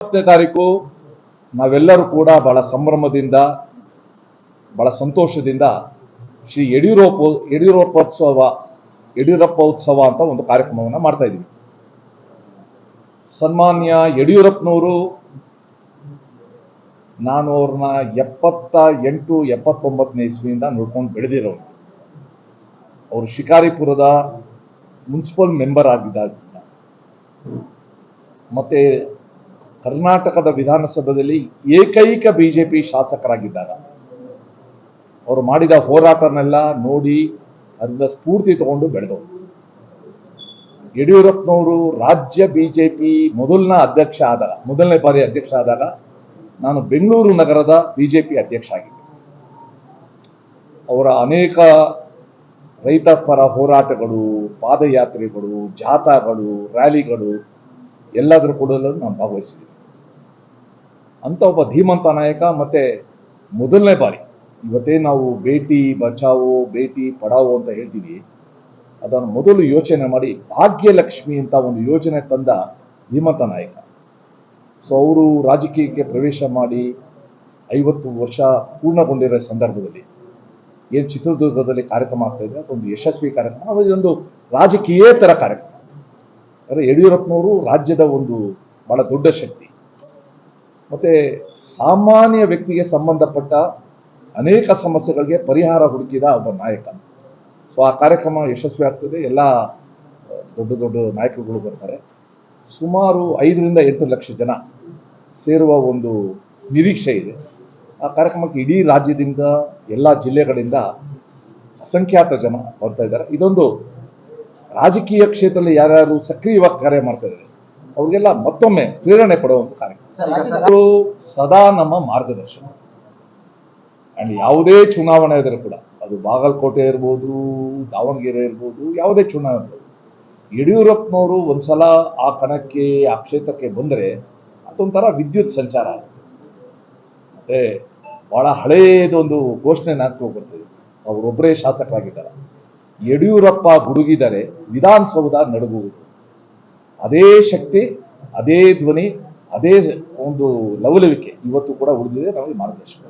10ನೇ ತಾರೀಕು ನಾವೆಲ್ಲರೂ ಕೂಡ ಬಹಳ ಸಂಭ್ರಮದಿಂದ ಬಹಳ ಸಂತೋಷದಿಂದ ಶ್ರೀ ಯಡಿಯೂರಪ್ಪ ಉತ್ಸವ ಅಂತ ಒಂದು ಕಾರ್ಯಕ್ರಮವನ್ನು ಮಾಡ್ತಾ ಇದ್ದೀವಿ. ಸನ್ಮಾನ್ಯ ಯಡಿಯೂರಪ್ಪನವರು ನಾನು ಅವ್ರನ್ನ 78-79ನೇ ಇಸ್ವಿಯಿಂದ ನೋಡ್ಕೊಂಡು ಬೆಳೆದಿರೋರು. ಅವರು ಶಿಕಾರಿಪುರದ ಮುನ್ಸಿಪಲ್ ಮೆಂಬರ್ ಆಗಿದ್ದಾಗ ಮತ್ತೆ ಕರ್ನಾಟಕದ ವಿಧಾನಸಭೆಯಲ್ಲಿ ಏಕೈಕ ಬಿಜೆಪಿ ಶಾಸಕರಾಗಿದ್ದಾಗ ಅವರು ಮಾಡಿದ ಹೋರಾಟನೆಲ್ಲ ನೋಡಿ ಅದರಿಂದ ಸ್ಫೂರ್ತಿ ತಗೊಂಡು ಬೆಳೆದವರು. ಯಡಿಯೂರಪ್ಪನವರು ರಾಜ್ಯ ಬಿಜೆಪಿ ಮೊದಲನೇ ಬಾರಿ ಅಧ್ಯಕ್ಷ ಆದಾಗ ನಾನು ಬೆಂಗಳೂರು ನಗರದ ಬಿಜೆಪಿ ಅಧ್ಯಕ್ಷ ಆಗಿದ್ದೆ. ಅವರ ಅನೇಕ ರೈತ ಪರ ಹೋರಾಟಗಳು, ಪಾದಯಾತ್ರೆಗಳು, ಜಾಥಾಗಳು, ರ್ಯಾಲಿಗಳು ಎಲ್ಲದರ ಕೂಡ ನಾನು ಭಾಗವಹಿಸಿದ್ದೀನಿ. ಅಂತ ಒಬ್ಬ ಧೀಮಂತ ನಾಯಕ. ಮತ್ತೆ ಮೊದಲನೇ ಬಾರಿ ಇವತ್ತೇ ನಾವು ಬೇಟಿ ಬಚಾವೋ ಬೇಟಿ ಪಡಾವೋ ಅಂತ ಹೇಳ್ತೀವಿ, ಅದನ್ನು ಮೊದಲು ಯೋಚನೆ ಮಾಡಿ ಭಾಗ್ಯಲಕ್ಷ್ಮಿ ಅಂತ ಒಂದು ಯೋಜನೆ ತಂದ ಧೀಮಂತ ನಾಯಕ. ಸೊ ಅವರು ರಾಜಕೀಯಕ್ಕೆ ಪ್ರವೇಶ ಮಾಡಿ 50 ವರ್ಷ ಪೂರ್ಣಗೊಂಡಿರೋ ಸಂದರ್ಭದಲ್ಲಿ ಏನು ಚಿತ್ರದುರ್ಗದಲ್ಲಿ ಕಾರ್ಯಕ್ರಮ ಆಗ್ತಾ ಇದೆ, ಅದೊಂದು ಯಶಸ್ವಿ ಕಾರ್ಯಕ್ರಮ. ಅದೊಂದು ರಾಜಕೀಯೇತರ ಕಾರ್ಯಕ್ರಮ. ಅಂದರೆ ಯಡಿಯೂರಪ್ಪನವರು ರಾಜ್ಯದ ಒಂದು ಬಹಳ ದೊಡ್ಡ ಶಕ್ತಿ, ಮತ್ತೆ ಸಾಮಾನ್ಯ ವ್ಯಕ್ತಿಗೆ ಸಂಬಂಧಪಟ್ಟ ಅನೇಕ ಸಮಸ್ಯೆಗಳಿಗೆ ಪರಿಹಾರ ಹುಡುಕಿದ ಒಬ್ಬ ನಾಯಕ. ಸೊ ಆ ಕಾರ್ಯಕ್ರಮ ಯಶಸ್ವಿ ಆಗ್ತದೆ. ಎಲ್ಲ ದೊಡ್ಡ ದೊಡ್ಡ ನಾಯಕರುಗಳು ಬರ್ತಾರೆ. ಸುಮಾರು 5-8 ಲಕ್ಷ ಜನ ಸೇರುವ ಒಂದು ನಿರೀಕ್ಷೆ ಇದೆ. ಆ ಕಾರ್ಯಕ್ರಮಕ್ಕೆ ಇಡೀ ರಾಜ್ಯದಿಂದ ಎಲ್ಲ ಜಿಲ್ಲೆಗಳಿಂದ ಅಸಂಖ್ಯಾತ ಜನ ಬರ್ತಾ ಇದ್ದಾರೆ. ಇದೊಂದು ರಾಜಕೀಯ ಕ್ಷೇತ್ರದಲ್ಲಿ ಯಾರ್ಯಾರು ಸಕ್ರಿಯವಾಗಿ ಕಾರ್ಯ ಮಾಡ್ತಾ ಇದ್ದಾರೆ ಅವ್ರಿಗೆಲ್ಲ ಮತ್ತೊಮ್ಮೆ ಪ್ರೇರಣೆ ಕೊಡುವಂತ ಕಾರ್ಯಕ್ರಮ. ಸದಾ ನಮ್ಮ ಮಾರ್ಗದರ್ಶನ. ಅಂಡ್ ಯಾವುದೇ ಚುನಾವಣೆ ಇದ್ರೂ ಕೂಡ, ಅದು ಬಾಗಲಕೋಟೆ ಇರ್ಬೋದು, ದಾವಣಗೆರೆ ಇರ್ಬೋದು, ಯಾವುದೇ ಚುನಾವಣೆ ಇರ್ಬೋದು, ಯಡಿಯೂರಪ್ಪನವರು ಒಂದ್ಸಲ ಆ ಕಣಕ್ಕೆ ಆ ಕ್ಷೇತ್ರಕ್ಕೆ ಬಂದರೆ ಅದೊಂಥರ ವಿದ್ಯುತ್ ಸಂಚಾರ ಆಗುತ್ತೆ. ಮತ್ತೆ ಬಹಳ ಹಳೆಯದೊಂದು ಘೋಷಣೆ ನಾಲ್ಕು ಬರ್ತದೆ. ಅವರೊಬ್ಬರೇ ಶಾಸಕರಾಗಿದ್ದಾರೆ. ಯಡಿಯೂರಪ್ಪ ಗುಡುಗಿದರೆ ವಿಧಾನಸೌಧ ನಡುಗುವುದು. ಅದೇ ಶಕ್ತಿ, ಅದೇ ಧ್ವನಿ, ಅದೇ ಒಂದು ಲವಲವಿಕೆ ಇವತ್ತು ಕೂಡ ಉಳಿದಿದೆ ನಮಗೆ ಮಾರ್ಗದರ್ಶನ.